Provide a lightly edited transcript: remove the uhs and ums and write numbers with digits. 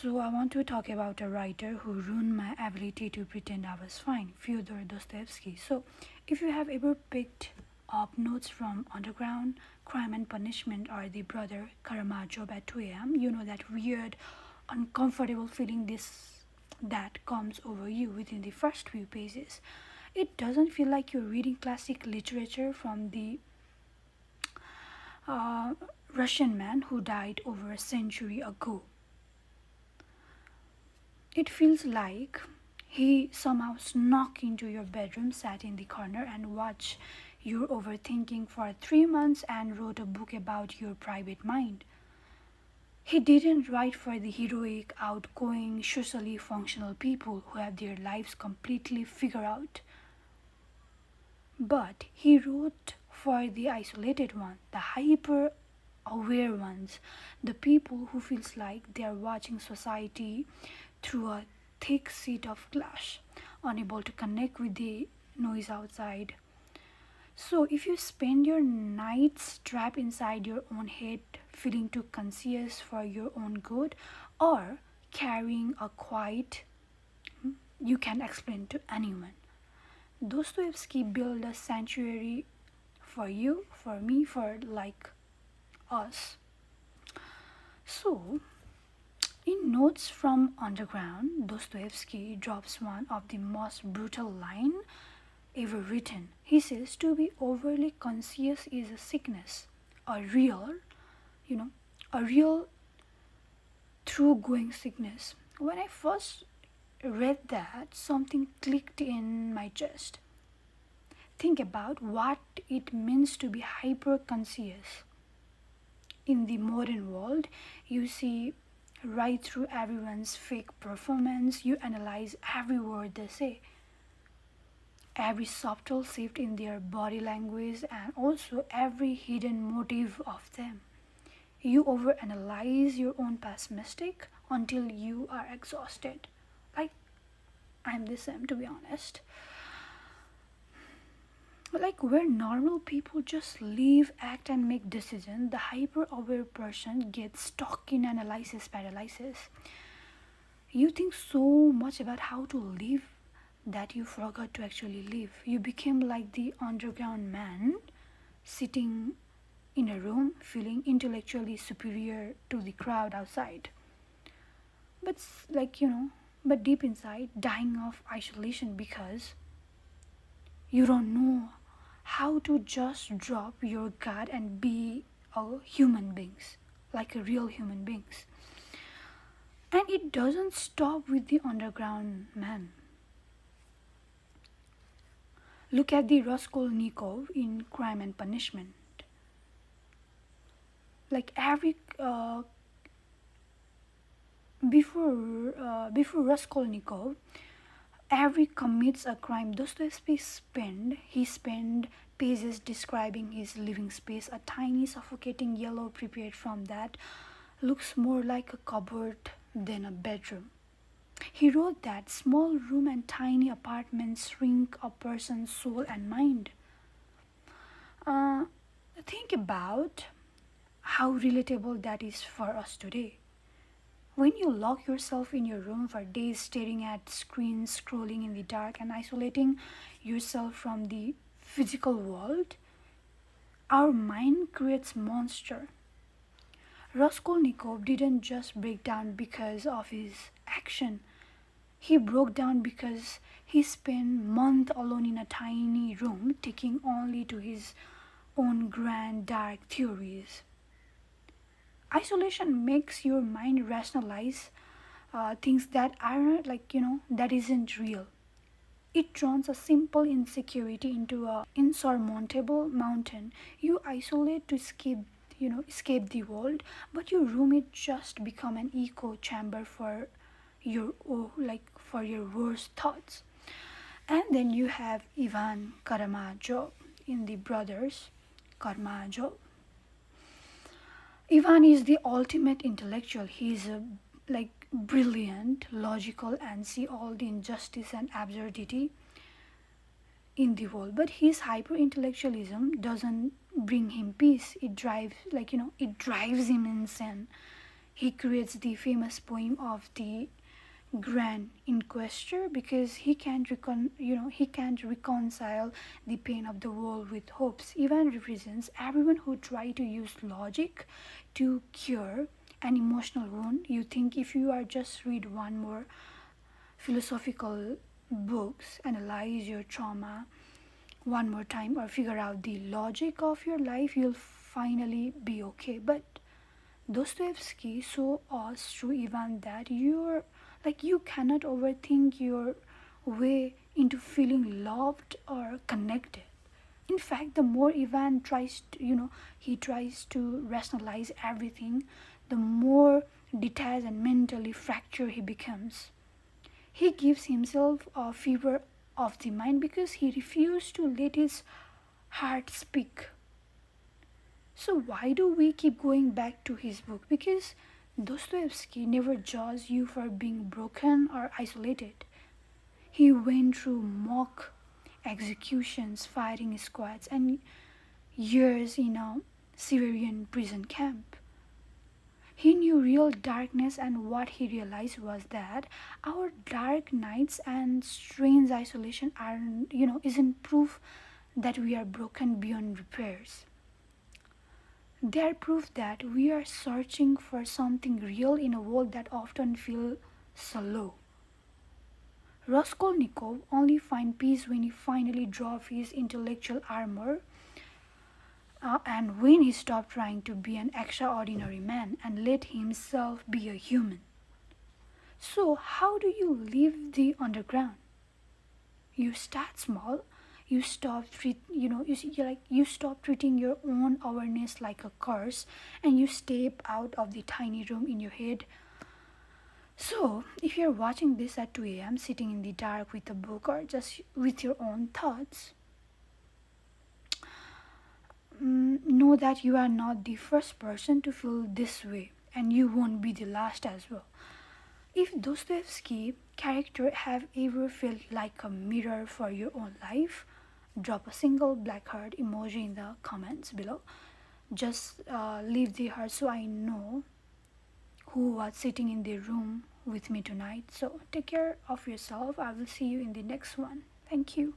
So, I want to talk about a writer who ruined my ability to pretend I was fine, Fyodor Dostoevsky. So, if you have ever picked up notes from Underground, Crime and Punishment, or The Brother Karamazov at 2 a.m., you know that weird, uncomfortable feeling that comes over you within the first few pages. It doesn't feel like you're reading classic literature from the uh, Russian man who died over a century ago. It feels like he somehow snuck into your bedroom, sat in the corner, and watched your overthinking for 3 months and wrote a book about your private mind. He didn't write for the heroic, outgoing, socially functional people who have their lives completely figured out. But he wrote for the isolated one, the hyper aware ones, the people who feels like they are watching society through a thick sheet of glass, unable to connect with the noise outside. So if you spend your nights trapped inside your own head, feeling too conscious for your own good, or carrying a quiet you can explain to anyone, Dostoevsky built a sanctuary for you, for me, for like us. So, in Notes from Underground, Dostoevsky drops one of the most brutal lines ever written. He says to be overly conscious is a sickness, a real, you know, a real through going sickness. When I first read that, something clicked in my chest. Think about what it means to be hyper conscious. In the modern world, you see right through everyone's fake performance, you analyze every word they say, every subtle shift in their body language, and also every hidden motive of them. You overanalyze your own past mistake until you are exhausted. Like, I'm the same, to be honest. Like, where normal people just live, act, and make decisions, the hyper aware person gets stuck in analysis paralysis. You think so much about how to live that you forgot to actually live. You became like the underground man, sitting in a room feeling intellectually superior to the crowd outside. But, but deep inside, dying of isolation because you don't know how to just drop your guard and be a human beings, like a real human beings. And it doesn't stop with the underground man. Look at the Raskolnikov in Crime and Punishment. Like every before Raskolnikov, every commits a crime. Dostoevsky spend pages describing his living space, a tiny suffocating yellow prepared from that looks more like a cupboard than a bedroom. He wrote that small room and tiny apartments shrink a person's soul and mind. Uh, think about how relatable that is for us today. When you lock yourself in your room for days staring at screens, scrolling in the dark, and isolating yourself from the physical world, our mind creates monster. Raskolnikov didn't just break down because of his action. He broke down because he spent months alone in a tiny room, taking only to his own grand dark theories. Isolation makes your mind rationalize things that are that isn't real. It turns a simple insecurity into a insurmountable mountain. You isolate to escape the world, but your room it just become an echo chamber for for your worst thoughts. And then you have Ivan Karamazov in The Brothers Karamazov. Ivan is the ultimate intellectual. He is brilliant, logical, and see all the injustice and absurdity in the world. But his hyper intellectualism doesn't bring him peace. It drives him insane. He creates the famous poem of the Grand Inquisitor because he can't reconcile the pain of the world with hopes. Ivan represents everyone who try to use logic to cure an emotional wound. You think if you are just read one more philosophical books, analyze your trauma one more time, or figure out the logic of your life, you'll finally be okay. But Dostoevsky shows us through Ivan that you cannot overthink your way into feeling loved or connected. In fact, the more Ivan he tries to rationalize everything, the more detached and mentally fractured he becomes. He gives himself a fever of the mind because he refused to let his heart speak. So why do we keep going back to his book? Because Dostoevsky never judges you for being broken or isolated. He went through mock executions, firing squads, and years in a Siberian prison camp. He knew real darkness, and what he realized was that our dark nights and strange isolation isn't proof that we are broken beyond repairs. They are proof that we are searching for something real in a world that often feels so low. Raskolnikov only finds peace when he finally drops his intellectual armor and when he stopped trying to be an extraordinary man and let himself be a human. So, how do you leave the underground? You start small. You stop you stop treating your own awareness like a curse, and you step out of the tiny room in your head. So, if you're watching this at 2 a.m., sitting in the dark with a book or just with your own thoughts, know that you are not the first person to feel this way, and you won't be the last as well. If Dostoevsky character have ever felt like a mirror for your own life, drop a single black heart emoji in the comments below. Just leave the heart so I know who was sitting in the room with me tonight. So take care of yourself. I will see you in the next one. Thank you.